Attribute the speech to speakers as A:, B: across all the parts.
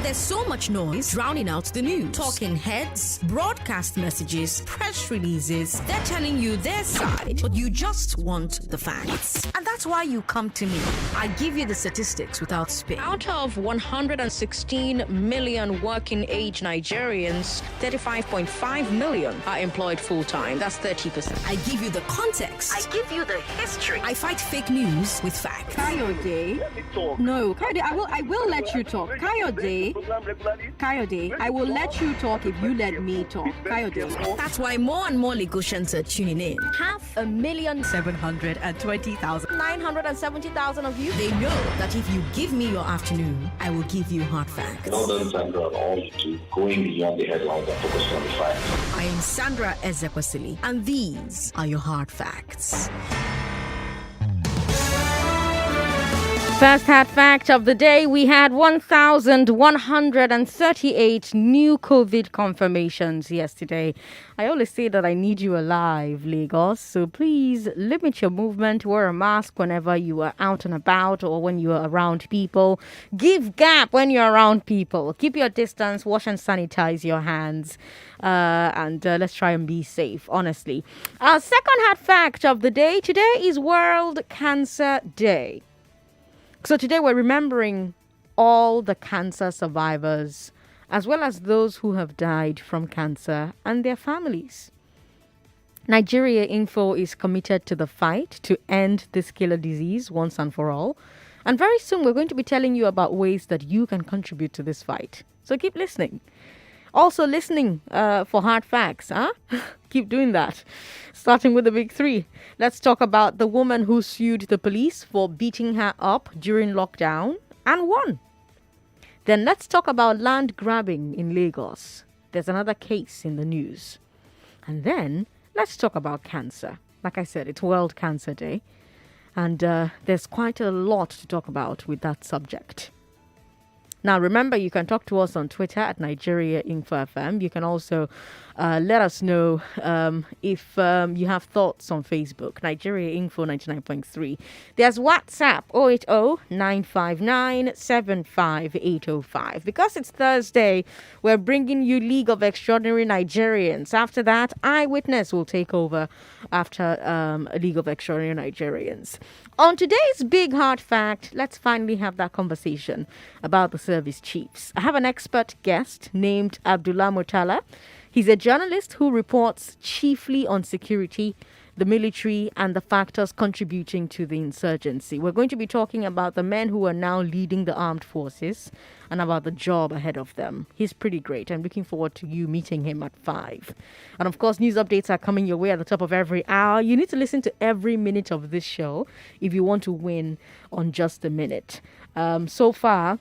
A: But there's so much noise drowning out the news. Talking heads, broadcast messages, press releases. They're telling you their side, but you just want the facts. And that's why you come to me. I give you the statistics without spin. Out of 116 million working age Nigerians, 35.5 million are employed full-time. That's 30%. I give you the context. I give you the history. I fight fake news with facts.
B: Kayode. No, Kayode, I will let you talk. Kayode, I will let you talk if you let me talk. Kayode.
A: That's why more and more Lagosians are tuning in.
B: 5,720,000.
A: 970,000 of you. They know that if you give me your afternoon, I will give you hard facts.
C: Well done, Sandra, on all you do, going beyond the headlines and focusing on the facts.
A: I am Sandra Ezekwesili, and these are your hard facts.
D: First hard fact of the day, we had 1,138 new COVID confirmations yesterday. I always say that I need you alive, Lagos, so please limit your movement, wear a mask whenever you are out and about or when you are around people. Give gap when you're around people. Keep your distance, wash and sanitize your hands, and let's try and be safe, honestly. Our second hard fact of the day, today is World Cancer Day. So today we're remembering all the cancer survivors, as well as those who have died from cancer and their families. Nigeria Info is committed to the fight to end this killer disease once and for all. And very soon we're going to be telling you about ways that you can contribute to this fight. So keep listening. Also listening for hard facts, huh? Keep doing that. Starting with the big three. Let's talk about the woman who sued the police for beating her up during lockdown and won. Then let's talk about land grabbing in Lagos. There's another case in the news. And then let's talk about cancer. Like I said, it's World Cancer Day. And there's quite a lot to talk about with that subject. Now, remember, you can talk to us on Twitter at Nigeria Info FM. You can also let us know if you have thoughts on Facebook, Nigeria Info 99.3. There's WhatsApp 080-959-75805. Because it's Thursday, we're bringing you League of Extraordinary Nigerians. After that, Eyewitness will take over after League of Extraordinary Nigerians. On today's Big Hard Fact, let's finally have that conversation about the service chiefs. I have an expert guest named Abdullah Murtala. He's a journalist who reports chiefly on security, the military, and the factors contributing to the insurgency. We're going to be talking about the men who are now leading the armed forces and about the job ahead of them. He's pretty great. I'm looking forward to you meeting him at 5. And of course, news updates are coming your way at the top of every hour. You need to listen to every minute of this show if you want to win on just a minute. So far,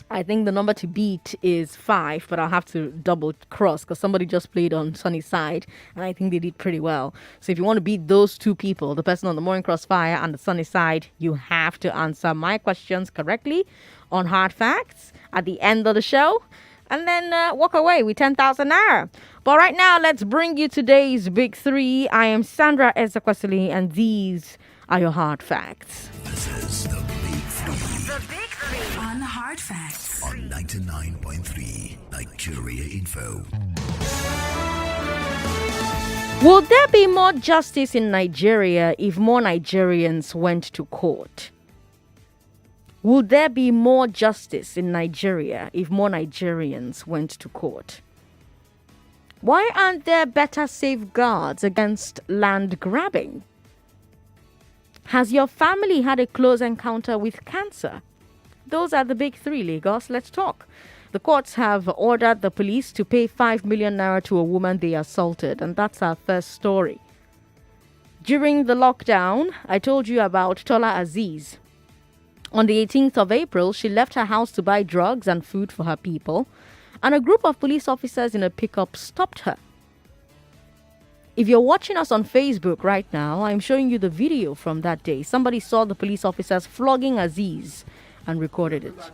D: I think the number to beat is 5, but I'll have to double cross because somebody just played on Sunny Side and I think they did pretty well. So if you want to beat those two people, the person on the Morning Crossfire and the Sunny Side, you have to answer my questions correctly on Hard Facts at the end of the show and then walk away with 10,000 naira. But right now, let's bring you today's Big 3. I am Sandra Ezekwesili and these are your Hard Facts.
E: This is the Big 3.
A: The Big 3
E: on Hard Facts on 99.3 Nigeria Info.
D: Would there be more justice in Nigeria if more Nigerians went to court? Would there be more justice in Nigeria if more Nigerians went to court? Why aren't there better safeguards against land grabbing? Has your family had a close encounter with cancer? Those are the Big 3, Lagos. Let's talk. The courts have ordered the police to pay 5 million naira to a woman they assaulted, and that's our first story. During the lockdown, I told you about Tola Aziz. On the 18th of April, she left her house to buy drugs and food for her people, and a group of police officers in a pickup stopped her. If you're watching us on Facebook right now, I'm showing you the video from that day. Somebody saw the police officers flogging Aziz and recorded it.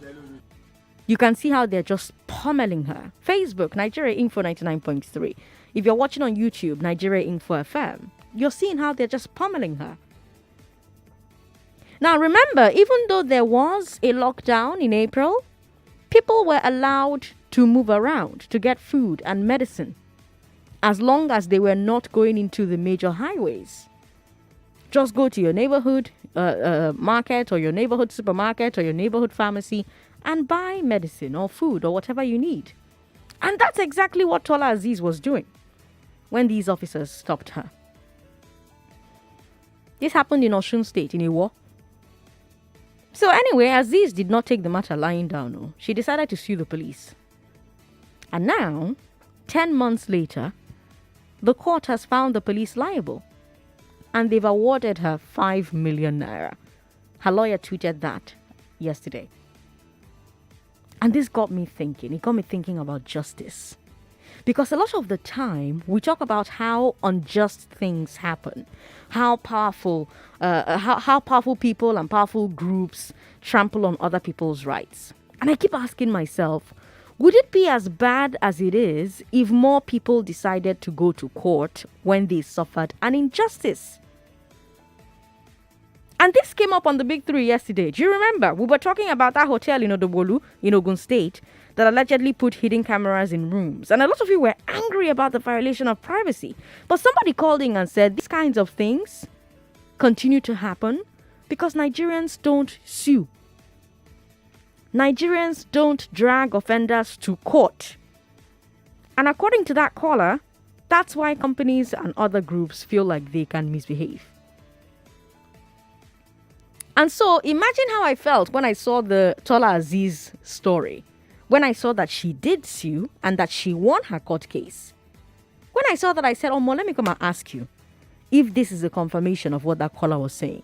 D: You can see how they're just pummeling her. Facebook, Nigeria Info 99.3. If you're watching on YouTube, Nigeria Info FM, you're seeing how they're just pummeling her. Now remember, even though there was a lockdown in April, People were allowed to move around to get food and medicine as long as they were not going into the major highways. Just go to your neighborhood market or your neighborhood supermarket or your neighborhood pharmacy and buy medicine or food or whatever you need. And that's exactly what Tola Aziz was doing when these officers stopped her. This happened in Osun State in a war. So anyway, Aziz did not take the matter lying down. No. She decided to sue the police. And now, 10 months later, the court has found the police liable. And they've awarded her 5 million naira. Her lawyer tweeted that yesterday. And this got me thinking. It got me thinking about justice. Because a lot of the time, we talk about how unjust things happen, how powerful people and powerful groups trample on other people's rights. And I keep asking myself, would it be as bad as it is if more people decided to go to court when they suffered an injustice? And this came up on the Big Three yesterday. Do you remember? We were talking about that hotel in Odobolu, in Ogun State, that allegedly put hidden cameras in rooms. And a lot of you were angry about the violation of privacy. But somebody called in and said these kinds of things continue to happen because Nigerians don't sue. Nigerians don't drag offenders to court. And according to that caller, that's why companies and other groups feel like they can misbehave. And so imagine how I felt when I saw the Tola Aziz story. When I saw that she did sue and that she won her court case. When I saw that, I said, let me come and ask you if this is a confirmation of what that caller was saying.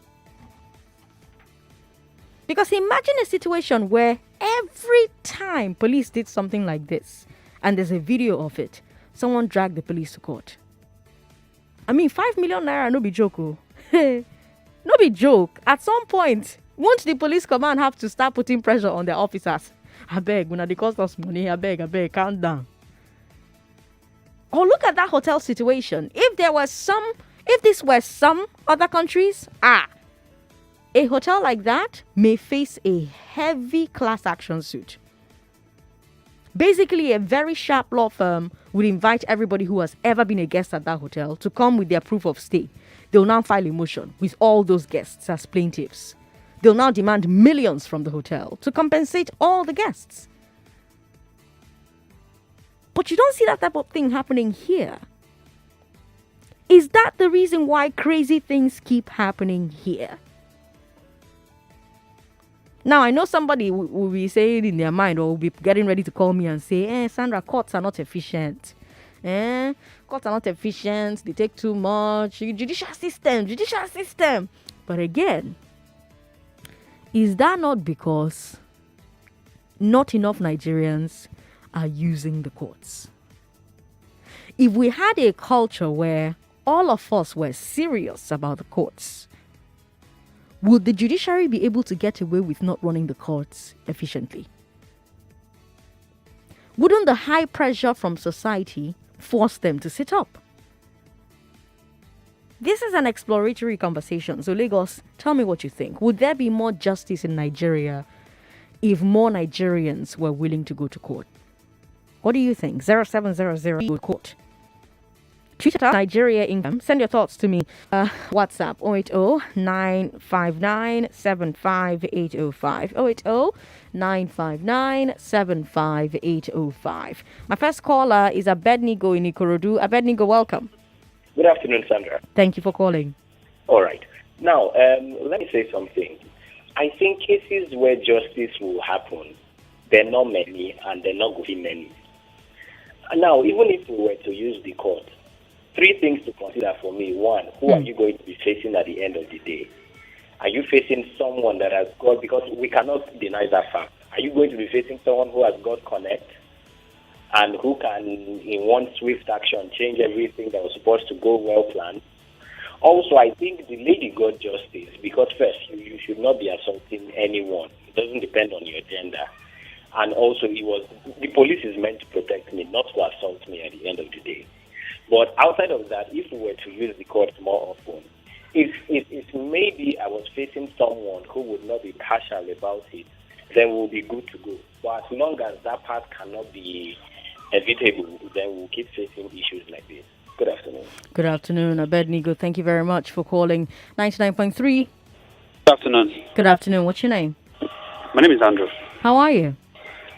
D: Because imagine a situation where every time police did something like this, and there's a video of it, someone dragged the police to court. I mean, 5 million naira, no be joke. No be joke. At some point, won't the police command have to start putting pressure on their officers? I beg, when they cost us money, I beg, calm down. Or look at that hotel situation. If this were some other countries, a hotel like that may face a heavy class action suit. Basically, a very sharp law firm would invite everybody who has ever been a guest at that hotel to come with their proof of stay. They'll now file a motion with all those guests as plaintiffs. They'll now demand millions from the hotel to compensate all the guests. But you don't see that type of thing happening here. Is that the reason why crazy things keep happening here? Now, I know somebody will be saying in their mind or will be getting ready to call me and say, Sandra, courts are not efficient. Courts are not efficient. They take too much. Judicial system. But again, is that not because not enough Nigerians are using the courts? If we had a culture where all of us were serious about the courts, would the judiciary be able to get away with not running the courts efficiently? Wouldn't the high pressure from society force them to sit up? This is an exploratory conversation. So Lagos, tell me what you think. Would there be more justice in Nigeria if more Nigerians were willing to go to court? What do you think? 0700 go to court. Twitter, Nigeria Income. Send your thoughts to me. WhatsApp 080-959-75805. 080-959-75805. My first caller is Abednego in Ikorodu. Abednego, welcome.
F: Good afternoon, Sandra.
D: Thank you for calling.
F: All right. Now, let me say something. I think cases where justice will happen, they're not many and they're not going to be many. Now, even if we were to use the court, three things to consider for me. One, who are you going to be facing at the end of the day? Are you facing someone that has got, because we cannot deny that fact, are you going to be facing someone who has got connect and who can, in one swift action, change everything that was supposed to go well planned? Also, I think the lady got justice because first, you should not be assaulting anyone. It doesn't depend on your gender. And also, the police is meant to protect me, not to assault me at the end of the day. But outside of that, if we were to use the courts more often, if maybe I was facing someone who would not be partial about it, then we'll be good to go. But as long as that part cannot be evitable, then we'll keep facing issues like this. Good afternoon.
D: Good afternoon, Abednego. Thank you very much for calling 99.3.
G: Good afternoon.
D: Good afternoon. What's your name?
G: My name is Andrew.
D: How are you?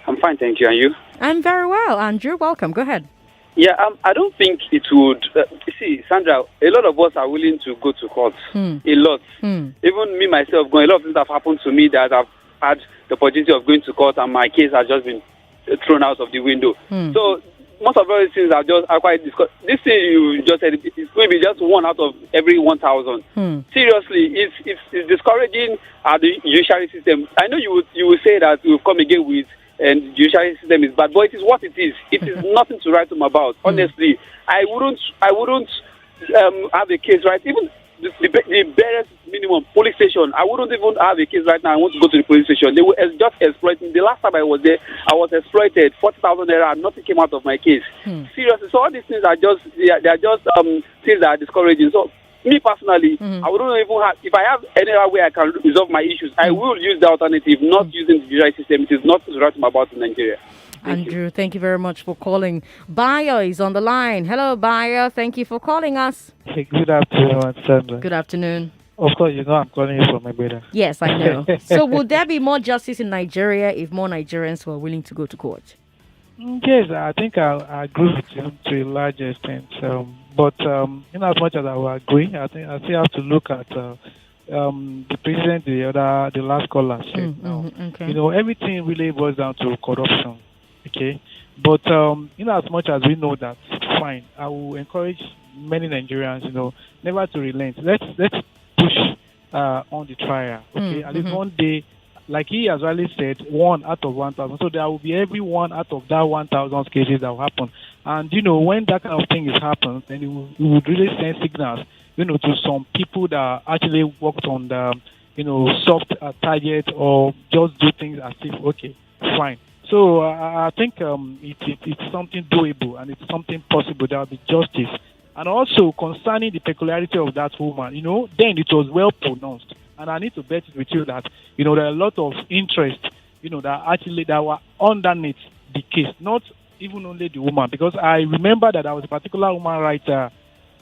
G: I'm fine, thank you. And you?
D: I'm very well, Andrew. Welcome. Go ahead.
G: Yeah, I don't think it would. You see, Sandra, a lot of us are willing to go to court. A lot. Even me, myself, a lot of things have happened to me that I've had the opportunity of going to court and my case has just been thrown out of the window. So most of those things are quite discussed. This thing you just said, it's going to be just 1 out of every 1,000. Seriously, it's discouraging the judiciary system. I know you will say that you will come again with and the judiciary system is bad, but it is what it is. It is nothing to write home about. Honestly, I wouldn't have a case, right? Even the barest minimum police station, I wouldn't even have a case right now. I want to go to the police station. They were just exploiting. The last time I was there, I was exploited 40,000 naira, and nothing came out of my case. Seriously, so all these things are just things that are discouraging. So me personally, I wouldn't even have, if I have any other way I can resolve my issues, I will use the alternative, not using the judicial system. It is not to write about in Nigeria.
D: Andrew, thank you very much for calling. Bayo is on the line. Hello, Bayo. Thank you for calling us.
H: Hey, good afternoon, Sandra.
D: Good afternoon.
H: Of course, I'm calling you from my brother.
D: Yes, I know. So would there be more justice in Nigeria if more Nigerians were willing to go to court?
H: Yes, I think I agree with you to a large extent. But in as much as I will agree, I think I still have to look at the president, the last caller said.
D: Okay.
H: Everything really boils down to corruption. Okay, but in as much as we know that, fine, I will encourage many Nigerians, never to relent. Let's push on the trial. Okay, at least one day, like he has already said, 1 out of 1,000. So there will be every 1 out of that 1,000 cases that will happen. And when that kind of thing is happening, then it would really send signals, to some people that actually worked on the, soft target or just do things as if okay, fine. So I think it's something doable and it's something possible. There will be justice. And also concerning the peculiarity of that woman, then it was well pronounced. And I need to bet it with you that, there are a lot of interest, that were underneath the case, not even only the woman. Because I remember that there was a particular woman writer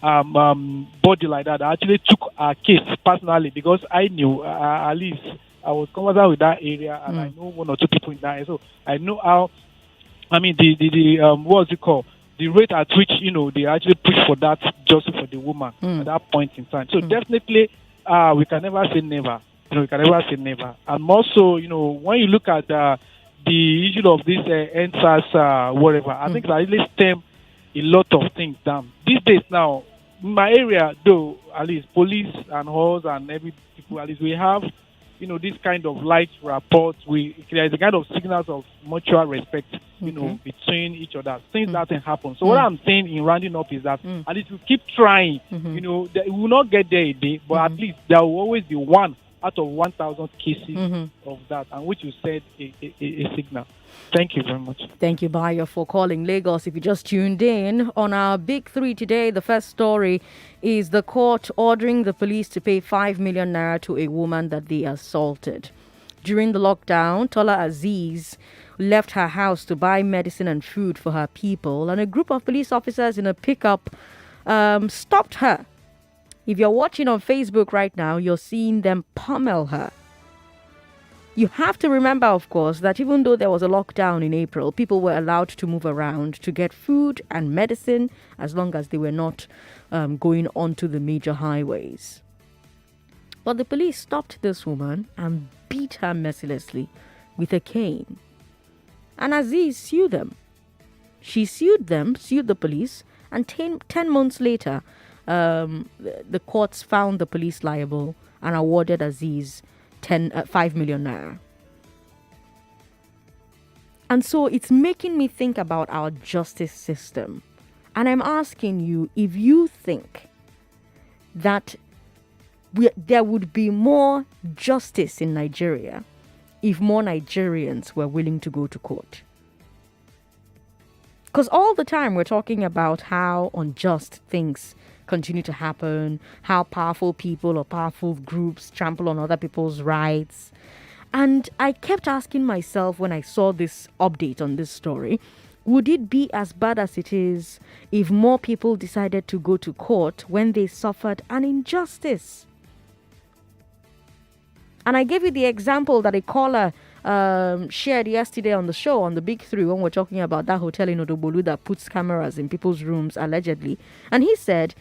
H: body like that actually took a case personally because I knew, at least, I was conversant with that area and I know 1 or 2 people in that area. So I know how, what's it called? The rate at which, they actually push for that justice for the woman at that point in time. So definitely, we can never say never. We can never say never. And more so, when you look at the issue of this NSAS, whatever, I think that really stem a lot of things down. These days now, in my area, though, at least police and horse and every people, at least we have, this kind of light reports. There's a kind of signals of mutual respect, between each other. Things that can happen. So what I'm saying in rounding up is that at least we keep trying. We will not get there a day, but at least there will always be 1 out of 1,000 cases of that, and which you said a signal. Thank you very much.
D: Thank you, Bayo, for calling Lagos. If you just tuned in, on our Big Three today, the first story is the court ordering the police to pay 5 million naira to a woman that they assaulted. During the lockdown, Tola Aziz left her house to buy medicine and food for her people, and a group of police officers in a pickup stopped her. If you're watching on Facebook right now, you're seeing them pummel her. You have to remember, of course, that even though there was a lockdown in April, people were allowed to move around to get food and medicine as long as they were not going onto the major highways. But the police stopped this woman and beat her mercilessly with a cane. And Aziz sued them. She sued the police, and 10 months later, the courts found the police liable and awarded Aziz 5 million naira. And so it's making me think about our justice system. And I'm asking you if you think that there would be more justice in Nigeria if more Nigerians were willing to go to court. Because all the time we're talking about how unjust things continue to happen, how powerful people or powerful groups trample on other people's rights. And I kept asking myself when I saw this update on this story, would it be as bad as it is if more people decided to go to court when they suffered an injustice? And I gave you the example that a caller shared yesterday on the show, on the Big Three, when we're talking about that hotel in Odobolu that puts cameras in people's rooms, allegedly. And he said,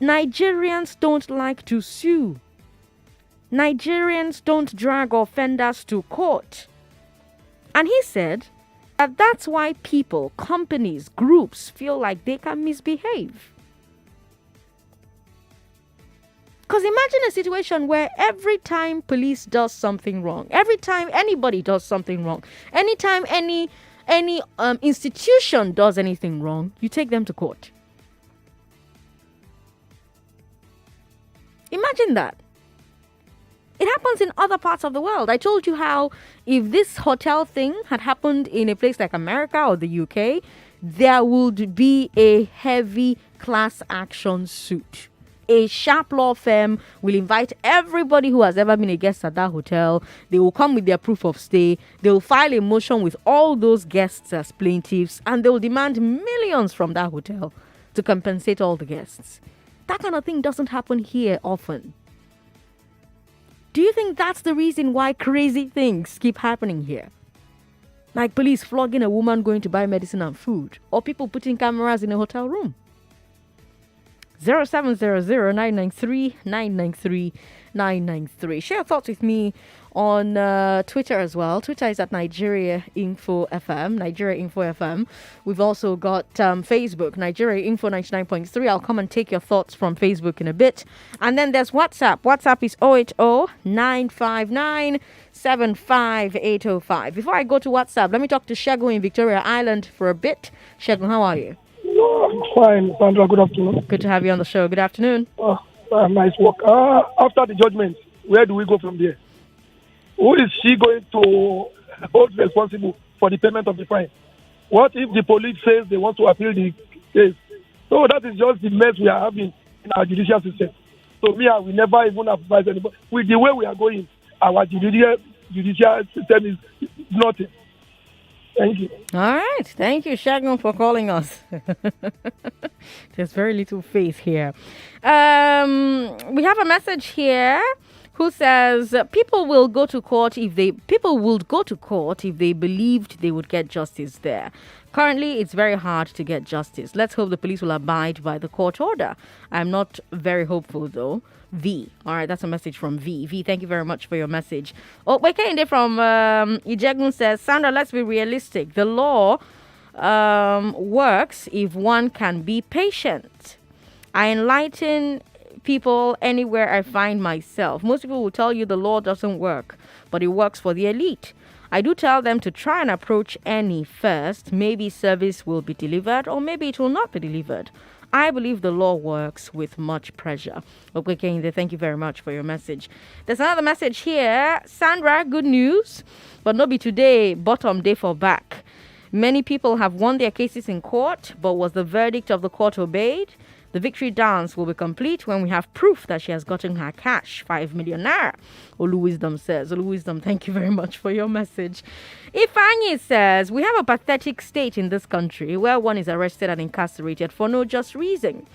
D: Nigerians don't like to sue. Nigerians don't drag offenders to court. And he said that that's why people, companies, groups feel like they can misbehave. Because imagine a situation where every time police does something wrong, every time anybody does something wrong, anytime any institution does anything wrong, you take them to court. Imagine that. It happens in other parts of the world. I told you how if this hotel thing had happened in a place like America or the UK, there would be a heavy class action suit. A sharp law firm will invite everybody who has ever been a guest at that hotel. They will come with their proof of stay. They will file a motion with all those guests as plaintiffs, and they will demand millions from that hotel to compensate all the guests. That kind of thing doesn't happen here often. Do you think that's the reason why crazy things keep happening here? Like police flogging a woman going to buy medicine and food, or people putting cameras in a hotel room? 0700-993-993-993. Share your thoughts with me on Twitter as well. Twitter is at Nigeria Info FM. Nigeria Info FM. We've also got Facebook, Nigeria Info 99.3. I'll come and take your thoughts from Facebook in a bit. And then there's WhatsApp. WhatsApp is 080-959-75805. Before I go to WhatsApp, let me talk to Shegun in Victoria Island for a bit. Shegun, how are you?
I: I'm fine, Sandra. Good afternoon.
D: Good to have you on the show. Good afternoon.
I: Nice work. After the judgment, where do we go from there? Who is she going to hold responsible for the payment of the fine? What if the police says they want to appeal the case? So that is just the mess we are having in our judicial system. So we never even advise anybody. With the way we are going, our judicial system is nothing. Thank you.
D: All right. Thank you, Shagun, for calling us. There's very little faith here. We have a message here who says people would go to court if they believed they would get justice there. Currently, it's very hard to get justice. Let's hope the police will abide by the court order. I'm not very hopeful, though. V. All right, that's a message from V. V, thank you very much for your message. Oh, Wekende from Ijegun says, Sandra, let's be realistic. The law works if one can be patient. I enlighten people anywhere I find myself. Most people will tell you the law doesn't work, but it works for the elite. I do tell them to try and approach any first. Maybe service will be delivered or maybe it will not be delivered. I believe the law works with much pressure. Okay, thank you very much for your message. There's another message here. Sandra, good news, but no be today, bottom day for back. Many people have won their cases in court, but was the verdict of the court obeyed? The victory dance will be complete when we have proof that she has gotten her cash, 5 million naira. Olu Wisdom says. Olu Wisdom, thank you very much for your message. Ifeanyi says, we have a pathetic state in this country where one is arrested and incarcerated for no just reason.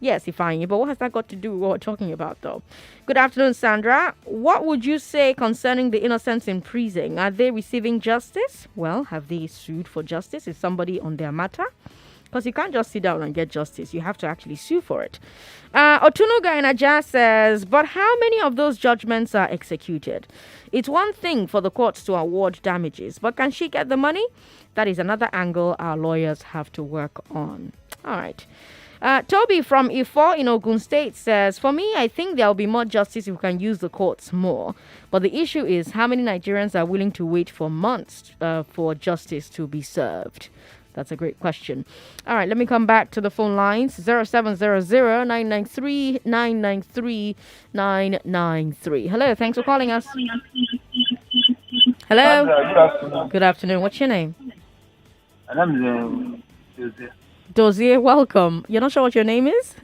D: Yes, Ifeanyi, but what has that got to do with what we're talking about, though? Good afternoon, Sandra. What would you say concerning the innocents in prison? Are they receiving justice? Well, have they sued for justice? Is somebody on their matter? Because you can't just sit down and get justice. You have to actually sue for it. Otunuga in Aja says, but how many of those judgments are executed? It's one thing for the courts to award damages, but can she get the money? That is another angle our lawyers have to work on. All right. Toby from Ifo in Ogun State says, for me, I think there will be more justice if we can use the courts more. But the issue is how many Nigerians are willing to wait for months for justice to be served? That's a great question. All right, let me come back to the phone lines. 0700-993-993-993. Hello, thanks for calling us. Hello.
J: Good afternoon.
D: Good afternoon. What's your name?
J: My name is
D: Dozier, welcome. You're not sure what your name is?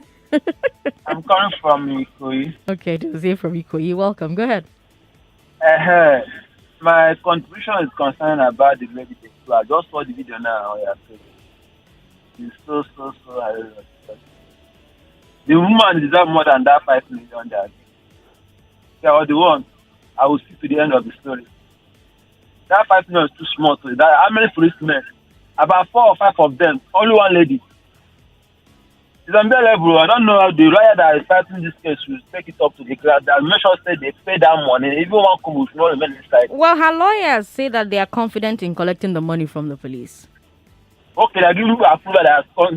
J: I'm calling from Ikoyi.
D: Okay, Dozier from Ikoyi. Welcome. Go ahead.
J: My contribution is concerned about the lady. So I just saw the video now. Yeah, it's so. The woman deserves more than that 5 million. That they are the one. I will see to the end of the story. That 5 million is too small. So that how many policemen? About 4 or 5 of them. Only one lady. It's unbearable. I don't know how the lawyer that is fighting this case will take it up to the class. That make sure say they pay that money. Even one come should not remain inside.
D: Well, her lawyers say that they are confident in collecting the money from the police.
J: Okay, they give you approval that 5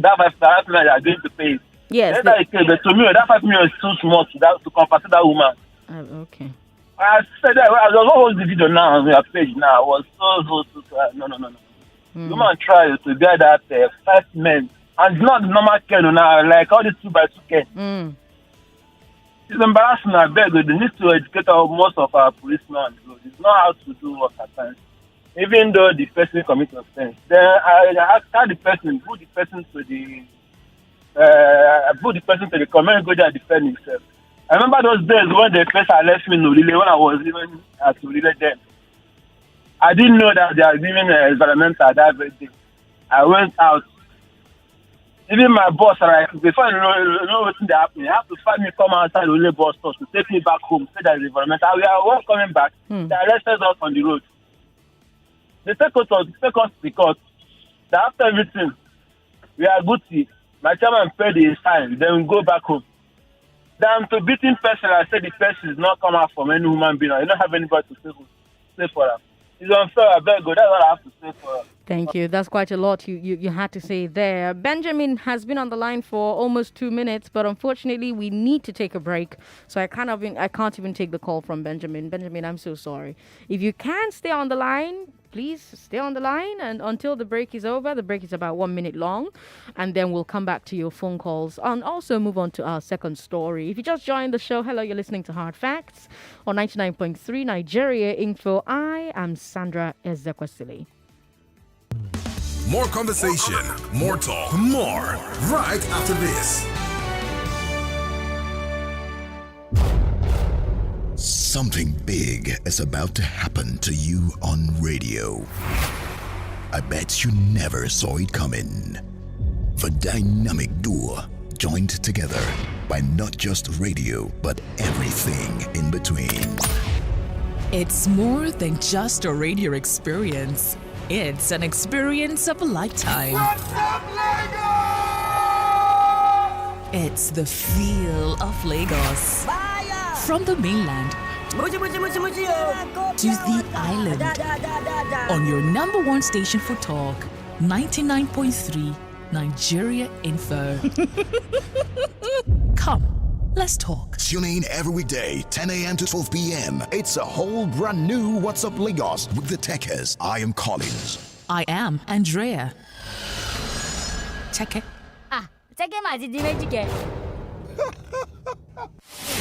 J: million they are going to pay.
D: Yes.
J: But to me, that 5 million is too small to compensate that woman.
D: Okay.
J: I said that I was always the video now on your page now. I was so no. The woman tried to get that 5 men. And it's not the normal care now, like all this 2x2 care. It's embarrassing, I beg. They need to educate most of our policemen. It's not how to do work at times. Even though the person commits offense. Then I ask the person, put the person to the comment, go there and defend himself. I remember those days when the first left me in Ulile, when I was even at Ulile then. I didn't know that they are giving environmental that very day. I went out. Even my boss, like, before you know what's happening, you have to find me come outside the Ulile bus stop to take me back home, say that the environmental. We are coming back. They arrested us on the road. They take us to the court. That after everything, we are Gucci. My chairman paid the fine. Then we go back home. Then to beating person, I said the person is not come out from any human being. I don't have anybody to say for her. It's unfair. I beg you. That's what I have to say for her.
D: Thank you. That's quite a lot you had to say there. Benjamin has been on the line for almost 2 minutes, but unfortunately we need to take a break. So I can't even take the call from Benjamin. Benjamin, I'm so sorry. If you can stay on the line, please stay on the line and until the break is over. The break is about 1 minute long, and then we'll come back to your phone calls and also move on to our second story. If you just joined the show, hello, you're listening to Hard Facts on 99.3 Nigeria Info. I am Sandra Ezekwesili.
K: More conversation, more talk, more right after this.
E: Something big is about to happen to you on radio. I bet you never saw it coming. The dynamic duo joined together by not just radio, but everything in between.
L: It's more than just a radio experience. It's an experience of a lifetime.
M: What's up, Lagos?
L: It's the feel of Lagos. From the mainland to the island. On your number one station for talk, 99.3 Nigeria Info. Come, let's talk.
E: Tune in every weekday, 10 a.m. to 12 p.m. It's a whole brand new What's Up Lagos with the Techers. I am Collins.
L: I am Andrea. Check it.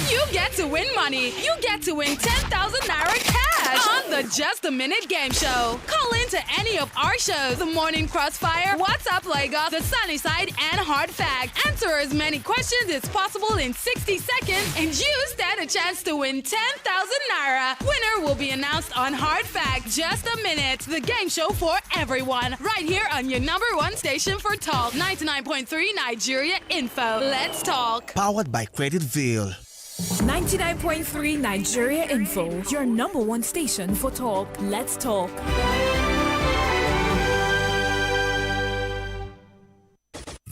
N: You get to win money. You get to win 10,000 Naira cash on the Just a Minute game show. Call in to any of our shows. The Morning Crossfire, What's Up Lagos, The Sunny Side, and Hard Facts. Answer as many questions as possible in 60 seconds and you stand a chance to win 10,000 Naira. Winner will be announced on Hard Facts. Just a Minute, the game show for everyone. Right here on your number one station for talk, 99.3 Nigeria Info. Let's talk.
O: Powered by Creditville.
P: 99.3 Nigeria Info, your number one station for talk. Let's talk.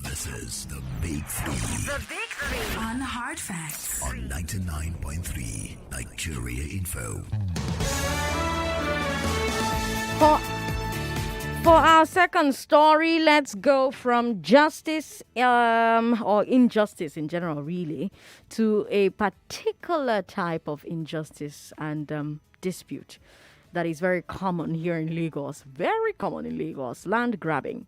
E: This is the Big Three.
P: The Big Three on Hard Facts
E: on 99.3 Nigeria Info.
D: For our second story, let's go from justice or injustice in general, really, to a particular type of injustice and dispute that is very common here in Lagos. Very common in Lagos, land grabbing.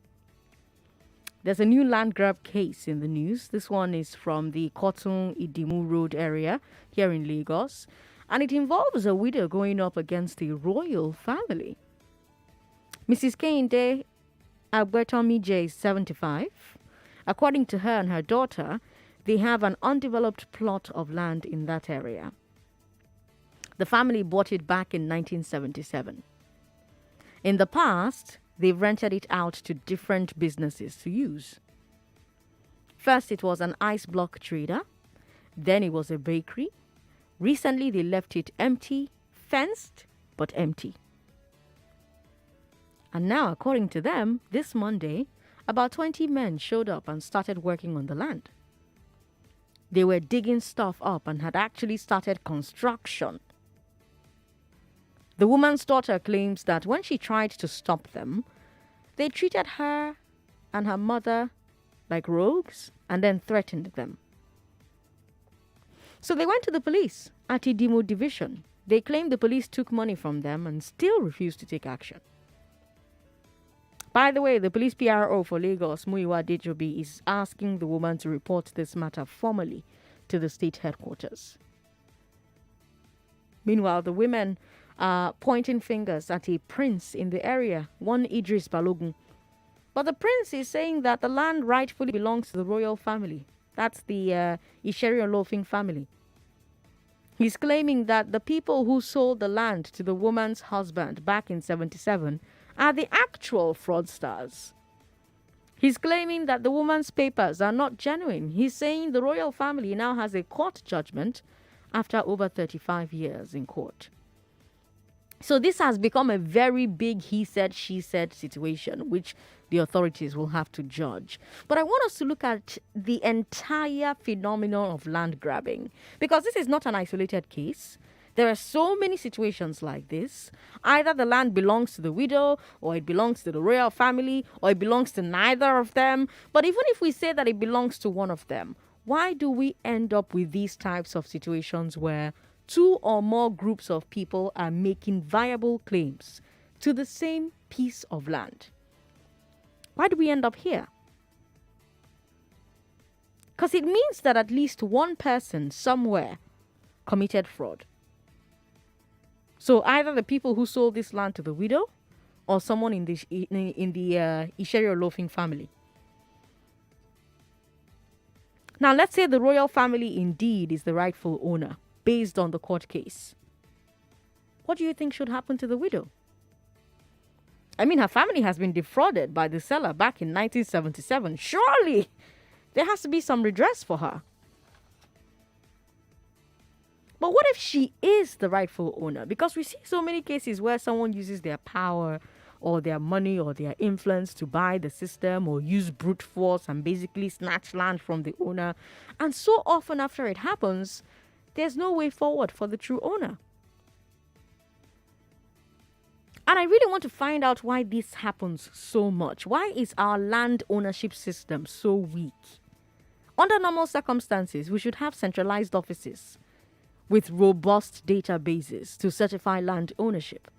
D: There's a new land grab case in the news. This one is from the Kotun Idimu Road area here in Lagos. And it involves a widow going up against the royal family. Mrs. Kehinde Agbetomije is 75. According to her and her daughter, they have an undeveloped plot of land in that area. The family bought it back in 1977. In the past, they've rented it out to different businesses to use. First, it was an ice block trader. Then it was a bakery. Recently, they left it empty, fenced, but empty. And now, according to them, this Monday, about 20 men showed up and started working on the land. They were digging stuff up and had actually started construction. The woman's daughter claims that when she tried to stop them, they treated her and her mother like rogues and then threatened them. So they went to the police at Idimo Division. They claimed the police took money from them and still refused to take action. By the way, the police PRO for Lagos, Muyiwa Dejobi, is asking the woman to report this matter formally to the state headquarters. Meanwhile, the women are pointing fingers at a prince in the area, one Idris Balogun. But the prince is saying that the land rightfully belongs to the royal family. That's the Isheri Olofin family. He's claiming that the people who sold the land to the woman's husband back in 1977 are the actual fraudsters. He's claiming that the woman's papers are not genuine. He's saying the royal family now has a court judgment after over 35 years in court. So this has become a very big he said, she said situation, which the authorities will have to judge. But I want us to look at the entire phenomenon of land grabbing, because this is not an isolated case. There are so many situations like this. Either the land belongs to the widow, or it belongs to the royal family, or it belongs to neither of them. But even if we say that it belongs to one of them, why do we end up with these types of situations where two or more groups of people are making viable claims to the same piece of land? Why do we end up here? Because it means that at least one person somewhere committed fraud. So either the people who sold this land to the widow or someone in the Isheri Olofin family. Now, let's say the royal family indeed is the rightful owner based on the court case. What do you think should happen to the widow? I mean, her family has been defrauded by the seller back in 1977. Surely there has to be some redress for her. But what if she is the rightful owner? Because we see so many cases where someone uses their power or their money or their influence to buy the system or use brute force and basically snatch land from the owner. And so often after it happens, there's no way forward for the true owner. And I really want to find out why this happens so much. Why is our land ownership system so weak? Under normal circumstances, we should have centralized offices with robust databases to certify land ownership.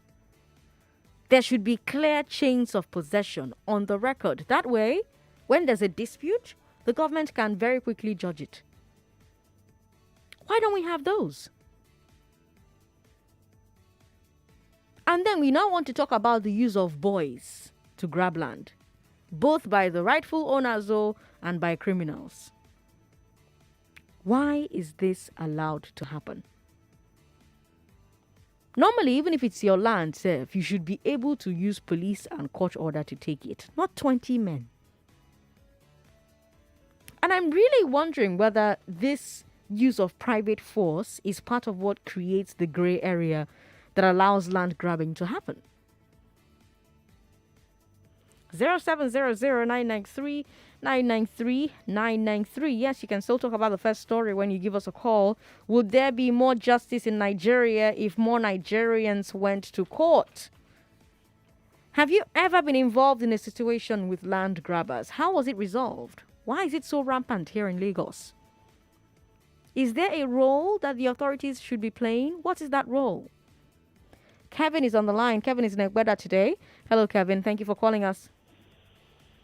D: There should be clear chains of possession on the record. That way, when there's a dispute, the government can very quickly judge it. Why don't we have those? And then we now want to talk about the use of boys to grab land, both by the rightful owners and by criminals. Why is this allowed to happen? Normally, even if it's your land, you should be able to use police and court order to take it, not 20 men. And I'm really wondering whether this use of private force is part of what creates the grey area that allows land grabbing to happen. 0700-993-993. Yes, you can still talk about the first story when you give us a call. Would there be more justice in Nigeria if more Nigerians went to court? Have you ever been involved in a situation with land grabbers? How was it resolved? Why is it so rampant here in Lagos? Is there a role that the authorities should be playing? What is that role? Kevin is on the line. Kevin is in Egbeda today. Hello, Kevin. Thank you for calling us.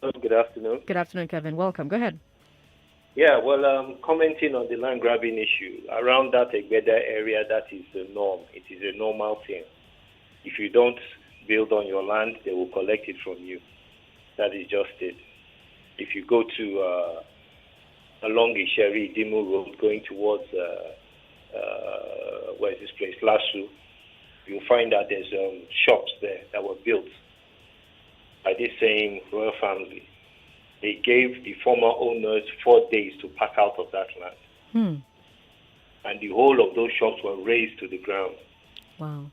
M: Good afternoon.
D: Good afternoon, Kevin. Welcome. Go ahead.
M: Yeah, well, commenting on the land grabbing issue, around that Egbeda area, that is the norm. It is a normal thing. If you don't build on your land, they will collect it from you. That is just it. If you go to along Isheri Dimu Road, going towards where is this place, Lasso, you'll find that there's shops there that were built by this same royal family. They gave the former owners 4 days to pack out of that land. And the whole of those shops were razed to the ground.
D: Wow.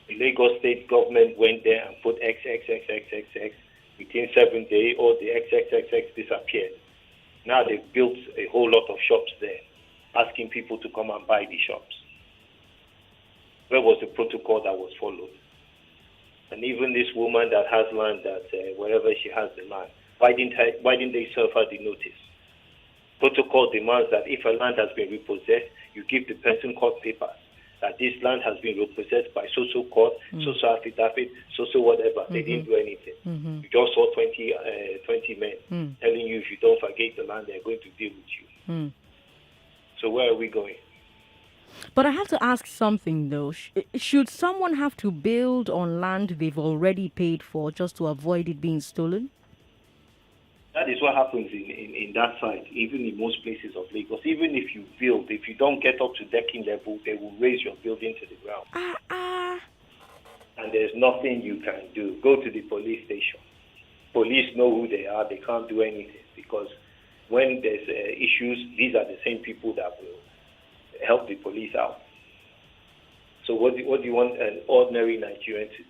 M: The Lagos state government went there and put XXXXXX. Within 7 days, all the XXXX disappeared. Now they've built a whole lot of shops there, asking people to come and buy the shops. Where was the protocol that was followed? And even this woman that has land, that wherever she has the land, why didn't they serve her the notice? Protocol demands that if a land has been repossessed, you give the person court papers that this land has been repossessed by so-so court, so-so affidavit, so-so whatever. They didn't do anything. You just saw 20 men telling you if you don't forget the land, they're going to deal with you. So where are we going?
D: But I have to ask something though. Should someone have to build on land they've already paid for just to avoid it being stolen?
M: That is what happens in that side, even in most places of Lagos. Even if you build, if you don't get up to decking level, they will raise your building to the ground. And there's nothing you can do. Go to the police station. Police know who they are. They can't do anything because when there's issues, these are the same people that will help the police out. So what do you want an ordinary Nigerian to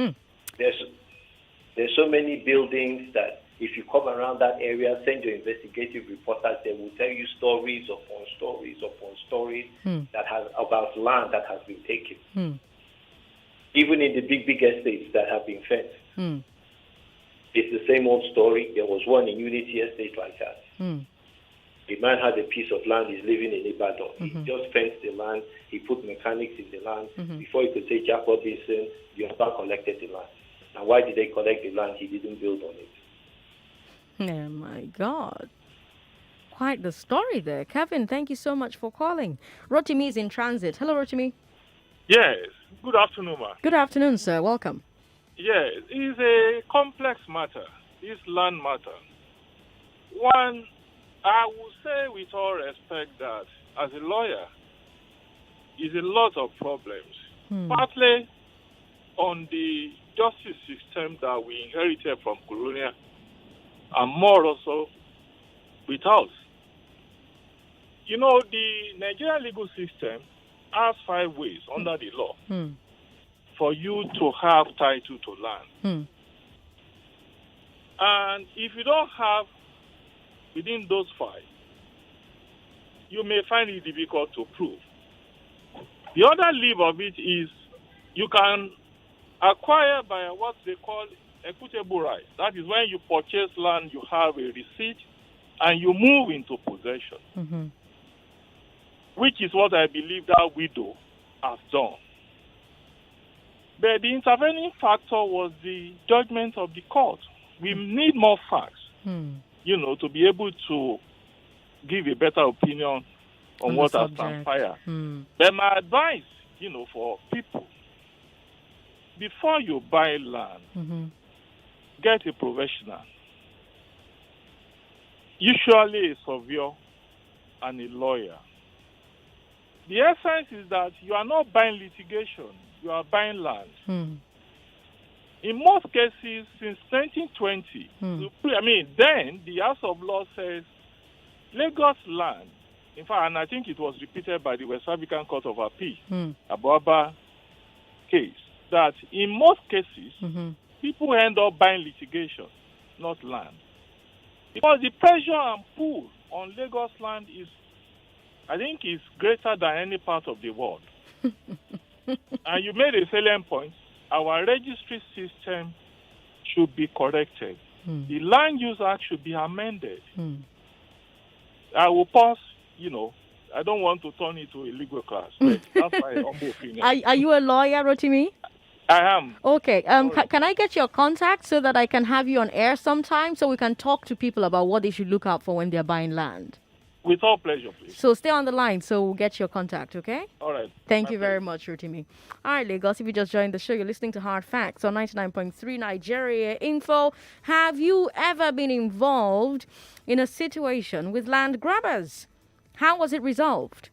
M: do? There's so many buildings that if you come around that area, send your investigative reporters, they will tell you stories upon stories upon stories that has about land that has been taken. Even in the big estates that have been fenced. It's the same old story. There was one in Unity Estate like that. The man had a piece of land, he's living in Ibadan. He just fenced the land, he put mechanics in the land. Before he could say Jacob Basin, the Oba collected the land. And why did they collect the land? He didn't build on it.
D: Oh my God. Quite the story there. Kevin, thank you so much for calling. Rotimi is in transit. Hello, Rotimi.
O: Yes. Good afternoon, ma.
D: Good afternoon, sir. Welcome.
O: Yes. It's a complex matter. This land matter. One, I would say with all respect that as a lawyer, is a lot of problems. Partly on the justice system that we inherited from colonial, and more also with us. You know, the Nigerian legal system has 5 ways under the law for you to have title to land. And if you don't have within those 5, you may find it difficult to prove. The other leave of it is you can acquire by what they call equitable rights. That is when you purchase land, you have a receipt, and you move into possession, which is what I believe that widow has done. But the intervening factor was the judgment of the court. We need more facts, to be able to give a better opinion on what has transpired. But my advice, for people, before you buy land, get a professional, usually a surveyor and a lawyer. The essence is that you are not buying litigation, you are buying land. In most cases, since 2020, then the House of Law says Lagos land, in fact, and I think it was repeated by the West African Court of Appeal, Ababa case, that in most cases, people end up buying litigation, not land. Because the pressure and pull on Lagos land is, I think, is greater than any part of the world. And you made a salient point. Our registry system should be corrected. The Land Use Act should be amended. I will pause, I don't want to turn it to a legal class. But that's my humble opinion.
D: Are you a lawyer, Rotimi?
O: I am.
D: Okay. Can I get your contact so that I can have you on air sometime so we can talk to people about what they should look out for when they're buying land?
O: With all pleasure, please.
D: So stay on the line so we'll get your contact, okay?
O: All right.
D: Thank you very much, Rotimi. All right, Lagos, if you just joined the show, you're listening to Hard Facts on 99.3 Nigeria Info. Have you ever been involved in a situation with land grabbers? How was it resolved?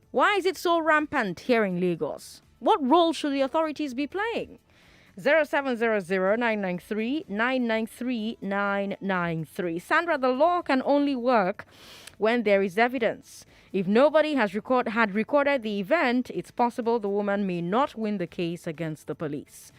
D: Why is it so rampant here in Lagos? What role should the authorities be playing? 0700-993-993. Sandra, the law can only work when there is evidence. If nobody had recorded the event, it's possible the woman may not win the case against the police.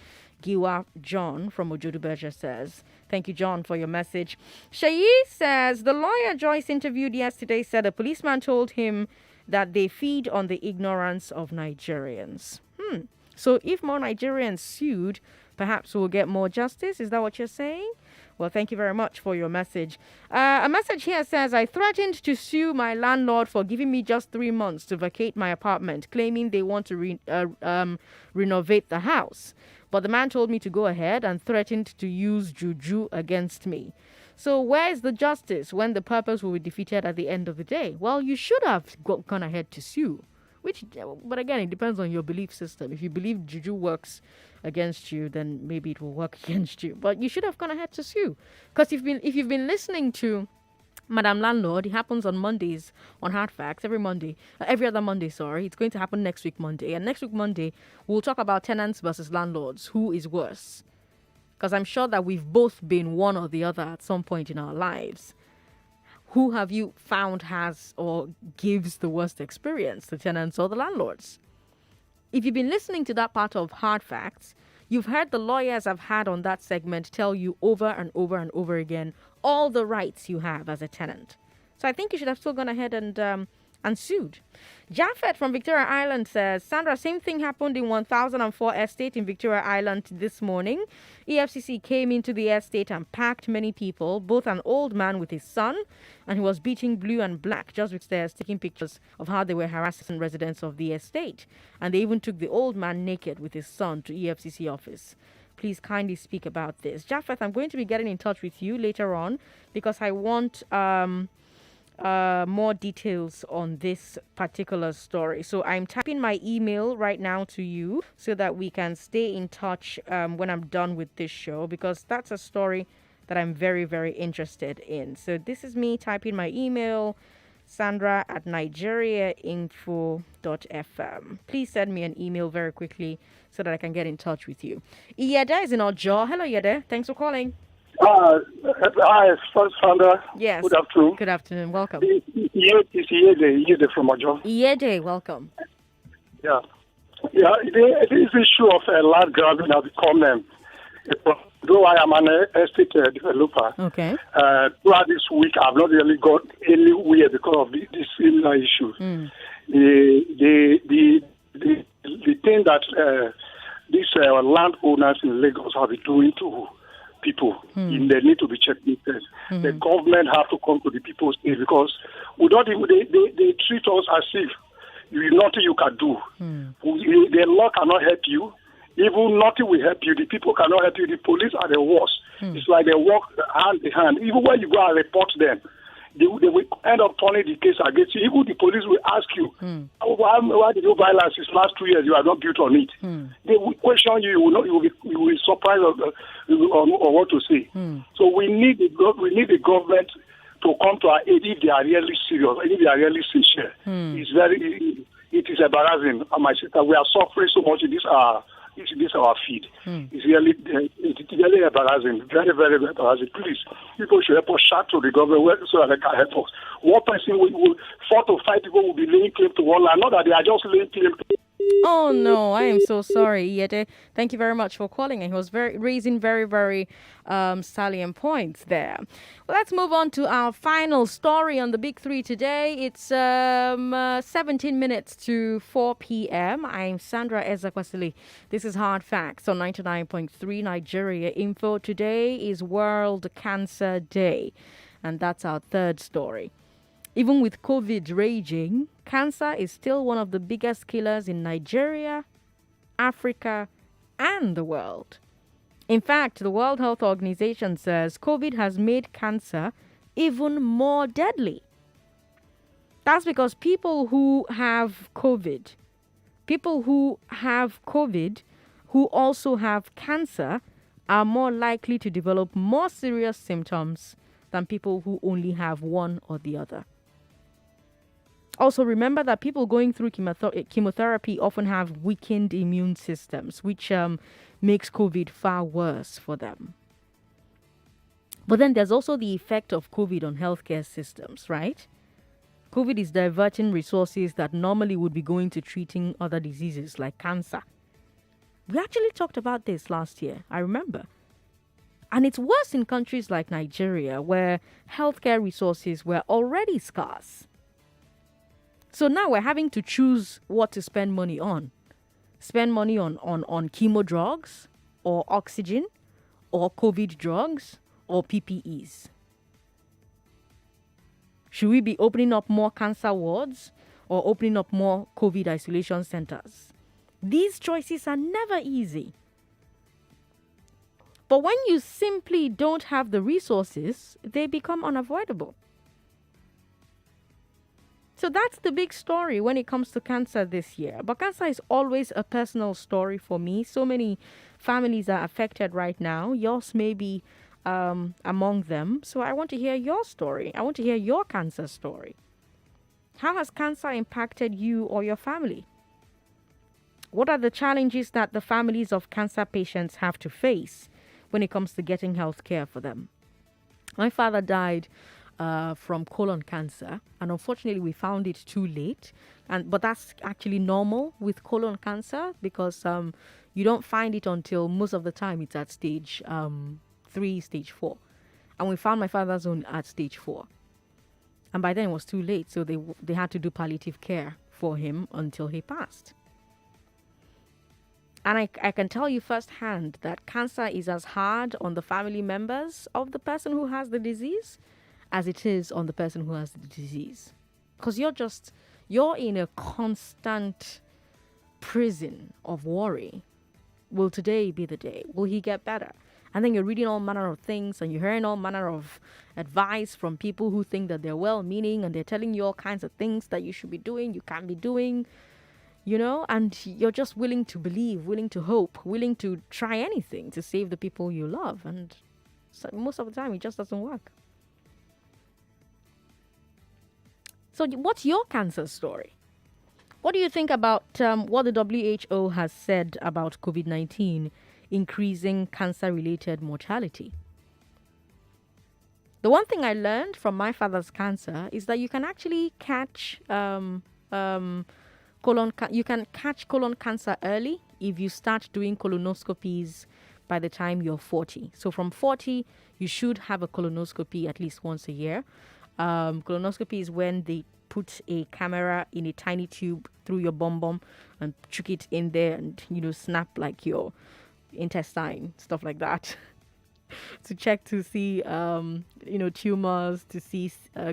D: Giwa John from Ojodubeja says, thank you, John, for your message. Shayi says, the lawyer Joyce interviewed yesterday said a policeman told him that they feed on the ignorance of Nigerians. So if more Nigerians sued, perhaps we'll get more justice. Is that what you're saying? Well, thank you very much for your message. A message here says, I threatened to sue my landlord for giving me just 3 months to vacate my apartment, claiming they want to renovate the house. But the man told me to go ahead and threatened to use juju against me. So where is the justice when the purpose will be defeated at the end of the day? Well, you should have gone ahead to sue. But again, it depends on your belief system. If you believe juju works against you, then maybe it will work against you. But you should have gone ahead to sue. Because if you've been listening to Madam Landlord, it happens on Mondays on Hard Facts, every other Monday, sorry. It's going to happen next week, Monday. And next week, Monday, we'll talk about tenants versus landlords. Who is worse? Because I'm sure that we've both been one or the other at some point in our lives. Who have you found has or gives the worst experience, the tenants or the landlords? If you've been listening to that part of Hard Facts, you've heard the lawyers I've had on that segment tell you over and over and over again all the rights you have as a tenant. So I think you should have still gone ahead and sued. Japheth from Victoria Island says, Sandra, same thing happened in 1004 Estate in Victoria Island this morning. EFCC came into the estate and packed many people, both an old man with his son, and he was beating blue and black just upstairs, taking pictures of how they were harassing residents of the estate. And they even took the old man naked with his son to EFCC office. Please kindly speak about this. Japheth, I'm going to be getting in touch with you later on because I want more details on this particular story. So I'm typing my email right now to you so that we can stay in touch when I'm done with this show, because that's a story that I'm very, very interested in. So this is me typing my email, sandra@nigeriainfo.fm. Please send me an email very quickly so that I can get in touch with you. Iyede is in Ojo. Hello, Iyede. Thanks for calling.
I: Hi, Sandra.
D: Yes.
I: Good afternoon.
D: Good afternoon. Welcome.
I: Iyede from Ojo.
D: Iyede, welcome.
I: Yeah. This issue of land grabbing has become, though I am an estate developer,
D: okay.
I: Throughout this week, I've not really got anywhere because of this similar issue. The thing that these landowners in Lagos have been doing to people, they need to be checked. The government have to come to the people's aid, because we don't even, they treat us as if nothing you can do. The law cannot help you. Even nothing will help you. The people cannot help you. The police are the worst. It's like they work hand in hand. Even when you go and report them, they will end up turning the case against you. Even the police will ask you, why did you violence these last 2 years? You have not built on it. They will question you. You will be surprised on what to say. So we need the government to come to our aid if they are really serious, if they are really sincere. It is embarrassing. My sister, we are suffering so much in this our feed. It's really embarrassing. Very, very embarrassing. Please, people should help us shout to the government so that they can help us. One person, 4 to 5 people will be laying claim to one land. Not that they are just laying claim to.
D: Oh no, I am so sorry, Iyede. Thank you very much for calling. And he was raising very, very salient points there. Well, let's move on to our final story on the Big Three today. It's 17 minutes to 4 p.m. I'm Sandra Ezekwesili. This is Hard Facts on 99.3 Nigeria Info. Today is World Cancer Day, and that's our third story. Even with COVID raging, cancer is still one of the biggest killers in Nigeria, Africa, and the world. In fact, the World Health Organization says COVID has made cancer even more deadly. That's because people who have COVID who also have cancer are more likely to develop more serious symptoms than people who only have one or the other. Also, remember that people going through chemotherapy often have weakened immune systems, which makes COVID far worse for them. But then there's also the effect of COVID on healthcare systems, right? COVID is diverting resources that normally would be going to treating other diseases like cancer. We actually talked about this last year, I remember. And it's worse in countries like Nigeria, where healthcare resources were already scarce. So now we're having to choose what to spend money on. Spend money on chemo drugs, or oxygen, or COVID drugs, or PPEs. Should we be opening up more cancer wards or opening up more COVID isolation centers? These choices are never easy. But when you simply don't have the resources, they become unavoidable. So that's the big story when it comes to cancer this year. But cancer is always a personal story for me. So many families are affected right now. Yours may be among them. So I want to hear your story. I want to hear your cancer story. How has cancer impacted you or your family? What are the challenges that the families of cancer patients have to face when it comes to getting health care for them? My father died from colon cancer, and unfortunately we found it too late. But that's actually normal with colon cancer because you don't find it until most of the time it's at stage 3, stage 4. And we found my father's own at stage 4. And by then it was too late, so they had to do palliative care for him until he passed. And I can tell you firsthand that cancer is as hard on the family members of the person who has the disease as it is on the person who has the disease. Because you're in a constant prison of worry. Will today be the day? Will he get better? And then you're reading all manner of things and you're hearing all manner of advice from people who think that they're well-meaning and they're telling you all kinds of things that you should be doing, you can't be doing, and you're just willing to believe, willing to hope, willing to try anything to save the people you love. And so most of the time, it just doesn't work. So what's your cancer story? What do you think about what the WHO has said about COVID-19 increasing cancer-related mortality? The one thing I learned from my father's cancer is that you can actually catch colon cancer early if you start doing colonoscopies by the time you're 40. So from 40, you should have a colonoscopy at least once a year. Colonoscopy is when they put a camera in a tiny tube through your bum and chuck it in there and, snap like your intestine, stuff like that, to check to see, tumors, to see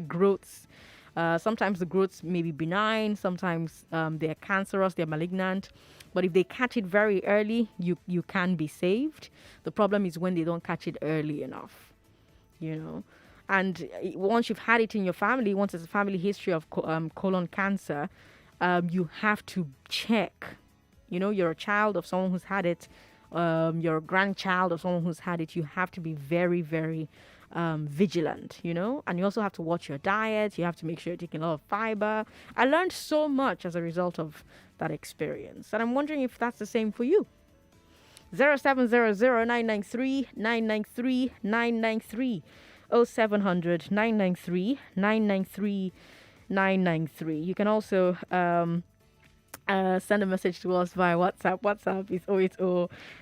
D: growths. Sometimes the growths may be benign, sometimes they're cancerous, they're malignant. But if they catch it very early, you can be saved. The problem is when they don't catch it early enough, And once you've had it in your family, once there's a family history of colon cancer, you have to check. You're a child of someone who's had it, you're a grandchild of someone who's had it. You have to be very, very vigilant, and you also have to watch your diet. You have to make sure you're taking a lot of fiber. I learned so much as a result of that experience, and I'm wondering if that's the same for you. 0700-993-993-993 0700 993 993 993. You can also send a message to us via WhatsApp. WhatsApp is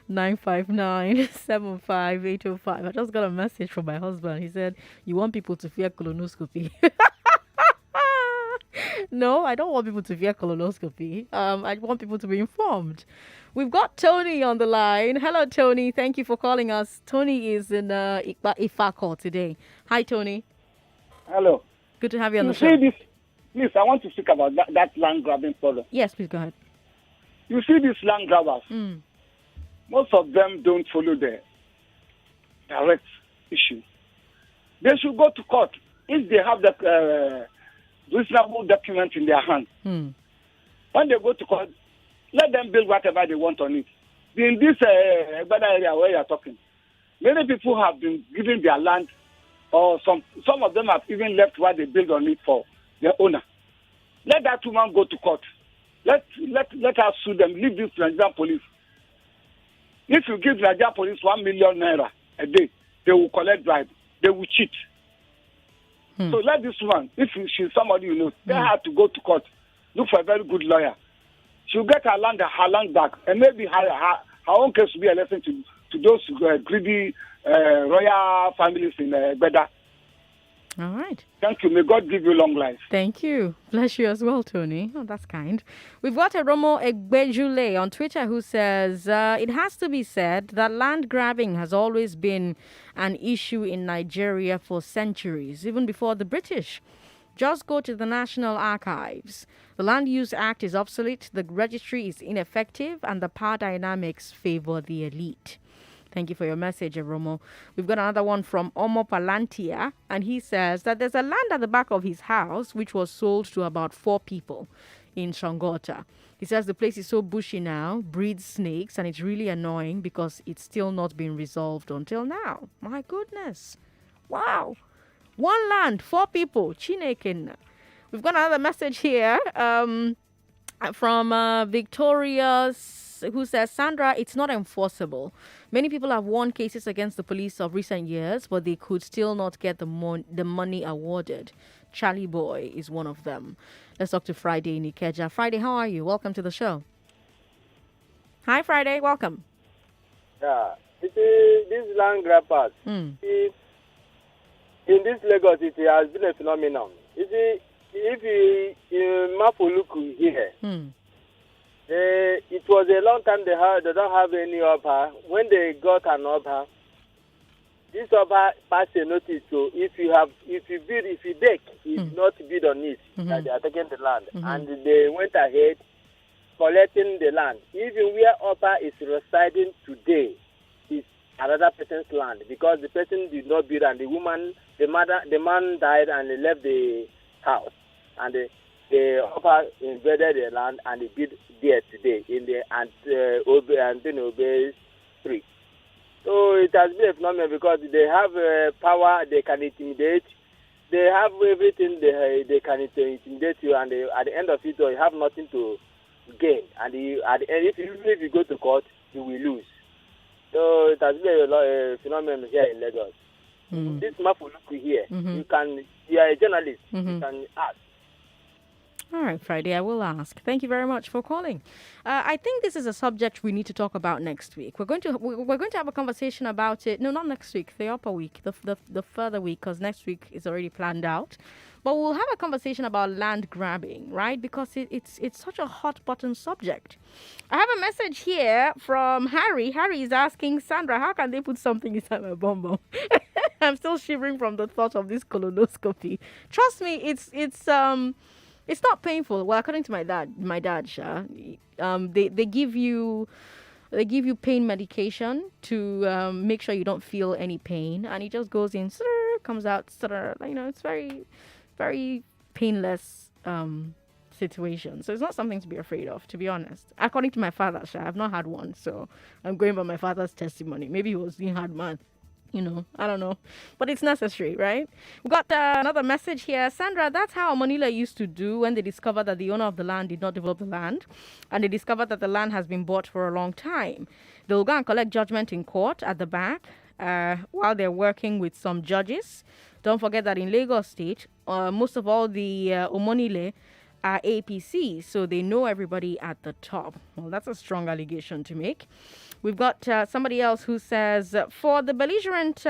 D: 080-959-75805. I just got a message from my husband. He said, you want people to fear colonoscopy. No, I don't want people to fear colonoscopy. I want people to be informed. We've got Tony on the line. Hello, Tony. Thank you for calling us. Tony is in Ifa call today. Hi, Tony.
Q: Hello.
D: Good to have you on the
Q: show.
D: show.
Q: Please, I want to speak about that land grabbing problem.
D: Yes, please go ahead.
Q: You see these land grabbers, most of them don't follow the direct issue. They should go to court if they have the reasonable document in their hand. When they go to court, let them build whatever they want on it. In this area where you're talking, many people have been given their land, or some of them have even left what they build on it for their owner. Let that woman go to court. Let her sue them. Leave this Nigerian police. If you give Nigerian police 1 million naira a day, they will collect bribe. They will cheat. So let this woman, if she's somebody you know, tell her to go to court. Look for a very good lawyer. She'll get her land back, and maybe her own case will be a lesson to those greedy royal families in Beda.
D: All right.
Q: Thank you. May God give you long life.
D: Thank you. Bless you as well, Tony. Oh, that's kind. We've got a Romo Egbejule on Twitter who says, it has to be said that land grabbing has always been an issue in Nigeria for centuries, even before the British. Just go to the National Archives. The Land Use Act is obsolete, the registry is ineffective, and the power dynamics favor the elite. Thank you for your message, Romo. We've got another one from Omo Palantia, and he says that there's a land at the back of his house which was sold to about 4 people in Shangota. He says the place is so bushy now, breeds snakes, and it's really annoying because it's still not been resolved until now. My goodness. Wow. 1 land, 4 people. Chineken. We've got another message here from Victoria, who says, Sandra, it's not enforceable. Many people have won cases against the police of recent years, but they could still not get the money awarded. Charlie Boy is one of them. Let's talk to Friday in Ikeja. Friday, how are you? Welcome to the show. Hi, Friday. Welcome.
R: Yeah. These land grabbers, in this Lagos, it has been a phenomenon. If you in Mapoluku here, it was a long time they don't have any upper. When they got an upper, this upper passed a notice. So if you deck, it's not bid on it, that they are taking the land, and they went ahead collecting the land. Even where upper is residing today is another person's land because the person did not bid, and the man died and they left the house, and the upper invaded the land and they bid there today in the Obey Street. So it has been a phenomenon because they have power, they can intimidate, they have everything they can intimidate you, and at the end of it, you have nothing to gain. And at the end, if you go to court, you will lose. So it has been a phenomenon here in Lagos. This Mafuluku here, you are a journalist, you can ask.
D: All right, Friday, I will ask. Thank you very much for calling. I think this is a subject we need to talk about next week. We're going to have a conversation about it. No, not next week. The upper week, the further week, because next week is already planned out. But we'll have a conversation about land grabbing, right? Because it's such a hot button subject. I have a message here from Harry. Harry is asking, Sandra, how can they put something inside my bum? I'm still shivering from the thought of this colonoscopy. Trust me, it's not painful. Well, according to my dad, Sha, they give you pain medication to make sure you don't feel any pain, and it just goes in, comes out, it's very, very painless situation. So it's not something to be afraid of, to be honest. According to my father, Sha, I've not had one, so I'm going by my father's testimony. Maybe he was in hard man. I don't know. But it's necessary, right? We got another message here. Sandra, that's how Manila used to do when they discovered that the owner of the land did not develop the land. And they discovered that the land has been bought for a long time. They'll go and collect judgment in court at the back while they're working with some judges. Don't forget that in Lagos State, most of all the Omonile are APC, so they know everybody at the top. Well, that's a strong allegation to make. We've got somebody else who says, for the belligerent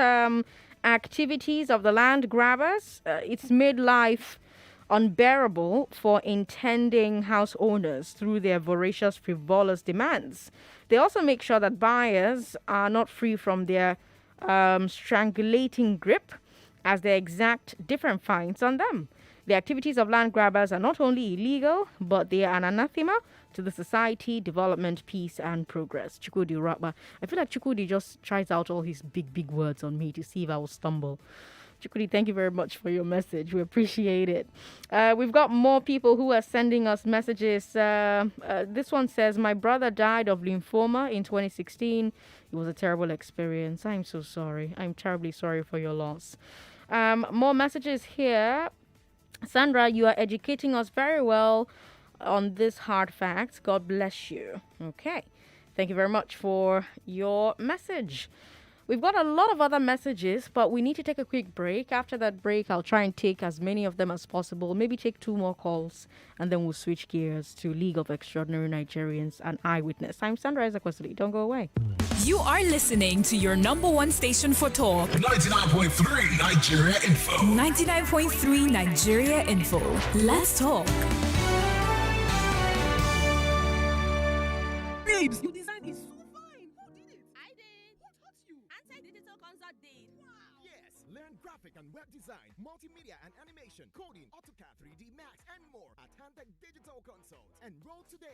D: activities of the land grabbers, it's made life unbearable for intending house owners through their voracious, frivolous demands. They also make sure that buyers are not free from their strangulating grip as they exact different fines on them. The activities of land grabbers are not only illegal, but they are an anathema to the society, development, peace, and progress. Chukwudi Urapa. I feel like Chukwudi just tries out all his big words on me to see if I will stumble. Chukwudi, thank you very much for your message. We appreciate it. We've got more people who are sending us messages. This one says, my brother died of lymphoma in 2016. It was a terrible experience. I'm so sorry. I'm terribly sorry for your loss. More messages here. Sandra, you are educating us very well on this hard facts. God bless you. Okay. Thank you very much for your message. We've got a lot of other messages, but we need to take a quick break. After that break, I'll try and take as many of them as possible. Maybe take 2 more calls, and then we'll switch gears to League of Extraordinary Nigerians and Eyewitness. I'm Sandra Ezekwesili. Don't go away.
P: You are listening to your number one station for talk.
K: 99.3 Nigeria Info.
P: 99.3 Nigeria Info. Let's talk.
S: Babes, your design is so fine. Who did it?
T: I did.
S: What taught you?
T: Anti-digital concert did.
S: Wow. Yes, learn graphic and web design, multimedia and animation, coding, AutoCAD, 3D Max, and more at Hantech Digital Consult. Enroll today